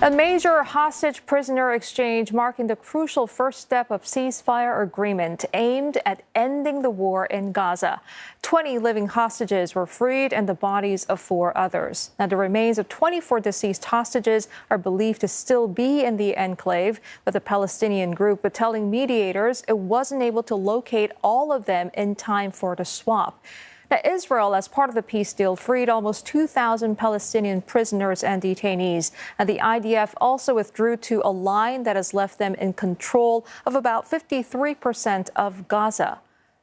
A major hostage-prisoner exchange marking the crucial first step of ceasefire agreement aimed at ending the war in Gaza. 20 living hostages were freed and the bodies of 4 others. Now, the remains of 24 deceased hostages are believed to still be in the enclave, but the Palestinian group was telling mediators it wasn't able to locate all of them in time for the swap. Now, Israel, as part of the peace deal, freed almost 2,000 Palestinian prisoners and detainees. And the IDF also withdrew to a line that has left them in control of about 53% of Gaza.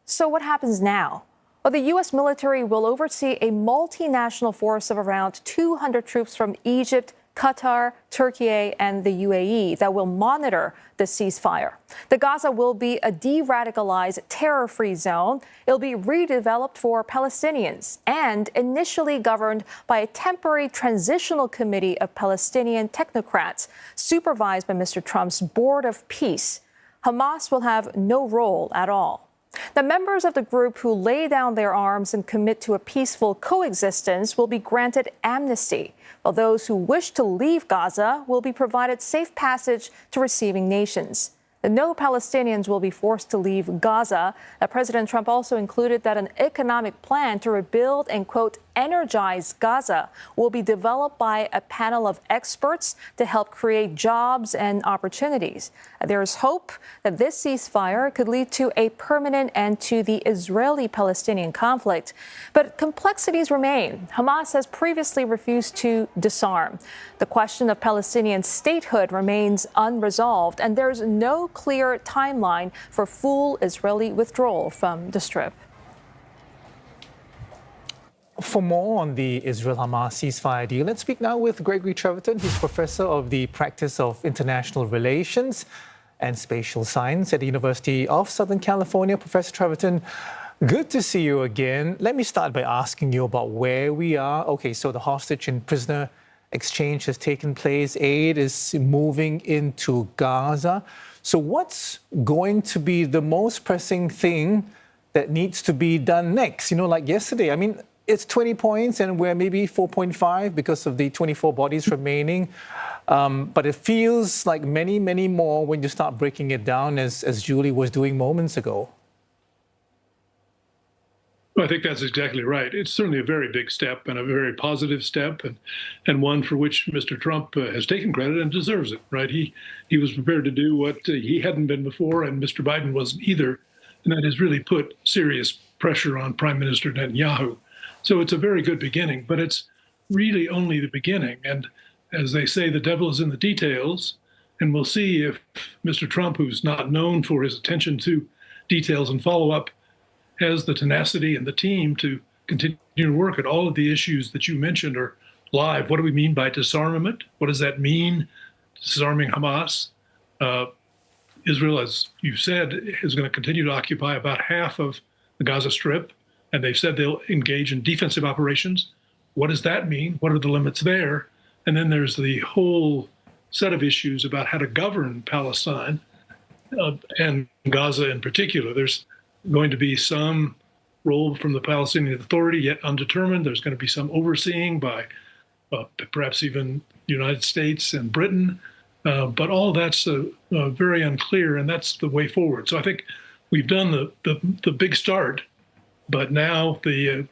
So what happens now? Well, the U.S. military will oversee a multinational force of around 200 troops from Egypt, Qatar, Turkiye, and the UAE that will monitor the ceasefire. The Gaza will be a de-radicalized, terror-free zone. It'll be redeveloped for Palestinians and initially governed by a temporary transitional committee of Palestinian technocrats supervised by Mr. Trump's Board of Peace. Hamas will have no role at all. The members of the group who lay down their arms and commit to a peaceful coexistence will be granted amnesty, while those who wish to leave Gaza will be provided safe passage to receiving nations. No Palestinians will be forced to leave Gaza. President Trump also included that an economic plan to rebuild and, quote, energize Gaza will be developed by a panel of experts to help create jobs and opportunities. There is hope that this ceasefire could lead to a permanent end to the Israeli-Palestinian conflict. But complexities remain. Hamas has previously refused to disarm. The question of Palestinian statehood remains unresolved, and there's no clear timeline for full Israeli withdrawal from the Strip. For more on the Israel-Hamas ceasefire deal, let's speak now with Gregory Treverton. He's professor of the practice of international relations and spatial science at the University of Southern California. Professor Treverton, good to see you again. Let me start by asking you about where we are. Okay, so the hostage and prisoner exchange has taken place. Aid is moving into Gaza. So what's going to be the most pressing thing that needs to be done next? You know, like yesterday, I mean, it's 20 points and we're maybe 4.5 because of the 24 bodies remaining. But it feels like many, many more when you start breaking it down, as Julie was doing moments ago. Well, I think that's exactly right. It's certainly a very big step and a very positive step, and one for which Mr. Trump has taken credit and deserves it, right? He was prepared to do what he hadn't been before, and Mr. Biden wasn't either, and that has really put serious pressure on Prime Minister Netanyahu. So it's a very good beginning, but it's really only the beginning. And as they say, the devil is in the details, and we'll see if Mr. Trump, who's not known for his attention to details and follow-up, has the tenacity and the team to continue to work at all of the issues that you mentioned are live. What do we mean by disarmament? What does that mean, disarming Hamas? Israel, as you said, is going to continue to occupy about half of the Gaza Strip, and they've said they'll engage in defensive operations. What does that mean? What are the limits there? And then there's the whole set of issues about how to govern Palestine and Gaza in particular. There's going to be some role from the Palestinian Authority, yet undetermined. There's going to be some overseeing by perhaps even the United States and Britain. But all that's very unclear, and that's the way forward. So I think we've done the big start, but now the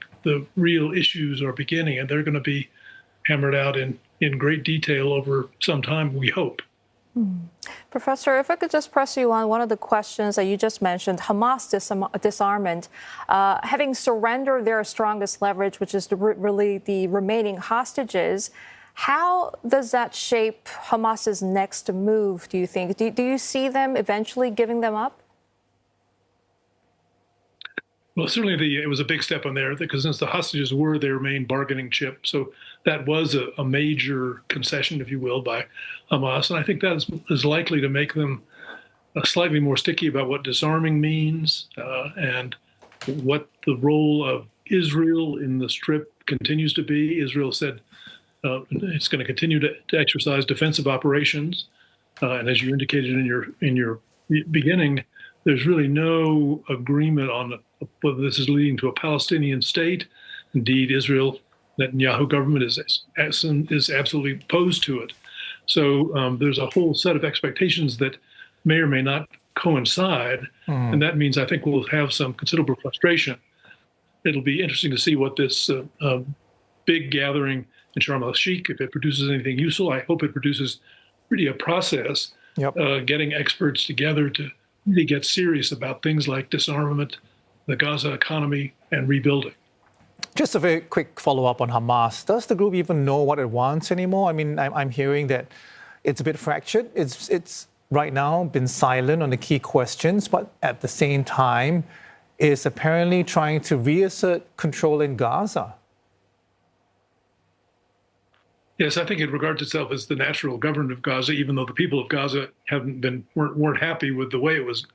real issues are beginning, and they're going to be hammered out in great detail over some time, we hope. Professor, if I could just press you on one of the questions that you just mentioned, Hamas disarmament, having surrendered their strongest leverage, which is really the remaining hostages, how does that shape Hamas's next move, do you think? Do you see them eventually giving them up? Well, certainly it was a big step on there, because since the hostages were their main bargaining chip, so that was a major concession, if you will, by Hamas. And I think that is likely to make them slightly more sticky about what disarming means and what the role of Israel in the Strip continues to be. Israel said it's going to continue to exercise defensive operations. And as you indicated in your beginning, there's really no agreement on whether this is leading to a Palestinian state. Indeed, Israel, Netanyahu government is absolutely opposed to it. So there's a whole set of expectations that may or may not coincide. And that means I think we'll have some considerable frustration. It'll be interesting to see what this big gathering in Sharm el-Sheikh, if it produces anything useful. I hope it produces really a process, getting experts together to really get serious about things like disarmament, the Gaza economy, and rebuilding. Just a very quick follow-up on Hamas. Does the group even know what it wants anymore? I mean, I'm hearing that it's a bit fractured. It's right now been silent on the key questions, but at the same time is apparently trying to reassert control in Gaza. Yes, I think it regards itself as the natural government of Gaza, even though the people of Gaza weren't happy with the way it was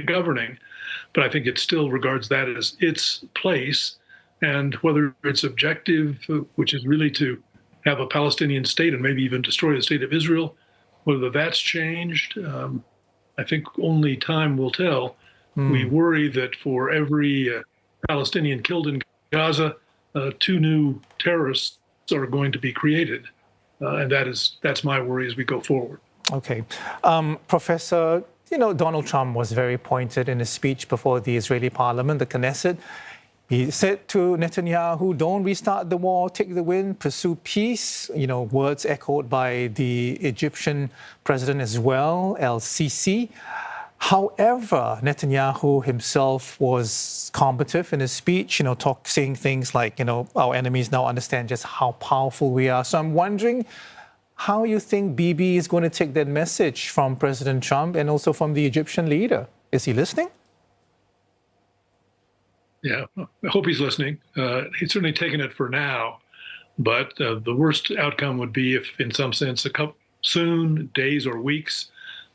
governing. But I think it still regards that as its place, and whether its objective, which is really to have a Palestinian state and maybe even destroy the state of Israel, whether that's changed, I think only time will tell. We worry that for every Palestinian killed in Gaza, 2 new terrorists are going to be created. And that's my worry as we go forward. Okay. Professor, Donald Trump was very pointed in his speech before the Israeli parliament, the Knesset. He said to Netanyahu, don't restart the war, take the win, pursue peace. Words echoed by the Egyptian president as well, El-Sisi. However, Netanyahu himself was combative in his speech, saying things like, our enemies now understand just how powerful we are. So I'm wondering how you think Bibi is going to take that message from President Trump and also from the Egyptian leader. Is he listening? Yeah, I hope he's listening. He's certainly taken it for now. But the worst outcome would be if, in some sense, soon, days or weeks,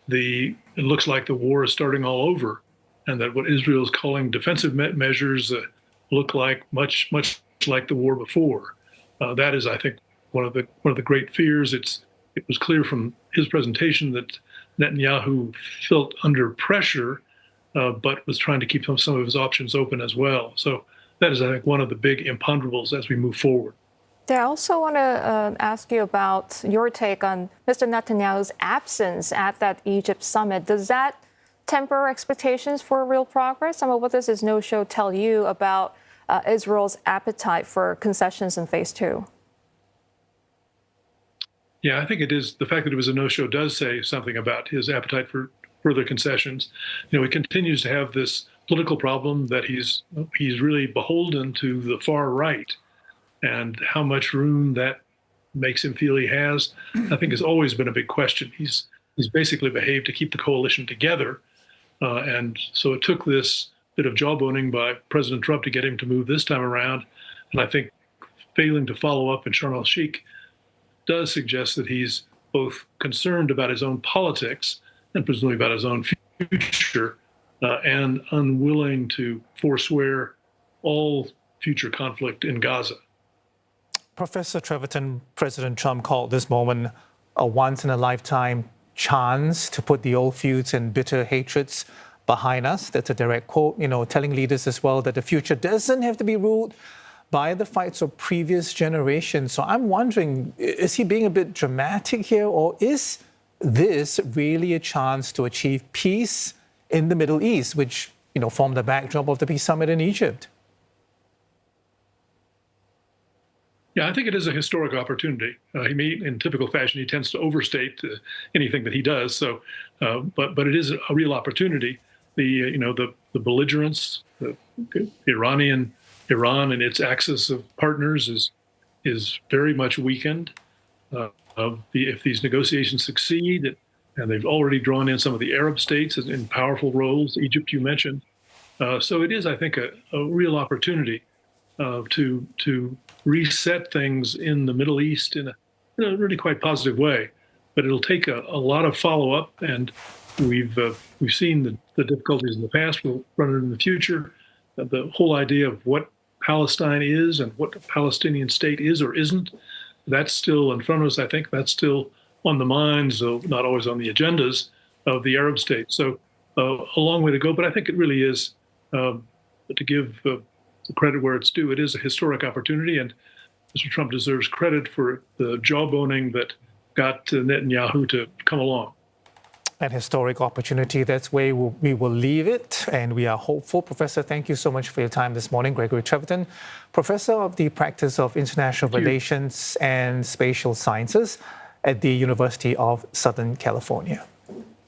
it looks like the war is starting all over, and that what Israel is calling defensive measures look like much like the war before. That is, I think, one of the great fears. It was clear from his presentation that Netanyahu felt under pressure, but was trying to keep some of his options open as well. So that is, I think, one of the big imponderables as we move forward. I also want to ask you about your take on Mr. Netanyahu's absence at that Egypt summit. Does that temper expectations for real progress? What does his no-show tell you about Israel's appetite for concessions in phase 2? Yeah, I think it is. The fact that it was a no-show does say something about his appetite for further concessions. He continues to have this political problem that he's really beholden to the far right. And how much room that makes him feel he has, I think has always been a big question. He's basically behaved to keep the coalition together. And so it took this bit of jawboning by President Trump to get him to move this time around. And I think failing to follow up in Sharm el-Sheikh does suggest that he's both concerned about his own politics and presumably about his own future, and unwilling to forswear all future conflict in Gaza. Professor Treverton, President Trump called this moment a once-in-a-lifetime chance to put the old feuds and bitter hatreds behind us. That's a direct quote, telling leaders as well that the future doesn't have to be ruled by the fights of previous generations. So I'm wondering, is he being a bit dramatic here, or is this really a chance to achieve peace in the Middle East, which, formed the backdrop of the peace summit in Egypt? Yeah, I think it is a historic opportunity. In typical fashion, he tends to overstate anything that he does. So, but it is a real opportunity. The belligerence, Iran and its axis of partners is very much weakened. If these negotiations succeed, and they've already drawn in some of the Arab states in powerful roles, Egypt you mentioned. So it is, I think, a real opportunity to reset things in the Middle East in a really quite positive way. But it'll take a lot of follow-up, and we've seen the difficulties in the past. We'll run it in the future. The whole idea of what Palestine is and what a Palestinian state is or isn't, that's still in front of us. I think that's still on the minds, though not always on the agendas, of the Arab states. So a long way to go, but I think it really is, to give the credit where it's due, it is a historic opportunity, and Mr. Trump deserves credit for the jawboning that got Netanyahu to come along. An historic opportunity. That's where we will leave it, and we are hopeful. Professor, thank you so much for your time this morning. Gregory Treverton, Professor of the Practice of International Relations and Spatial Sciences at the University of Southern California.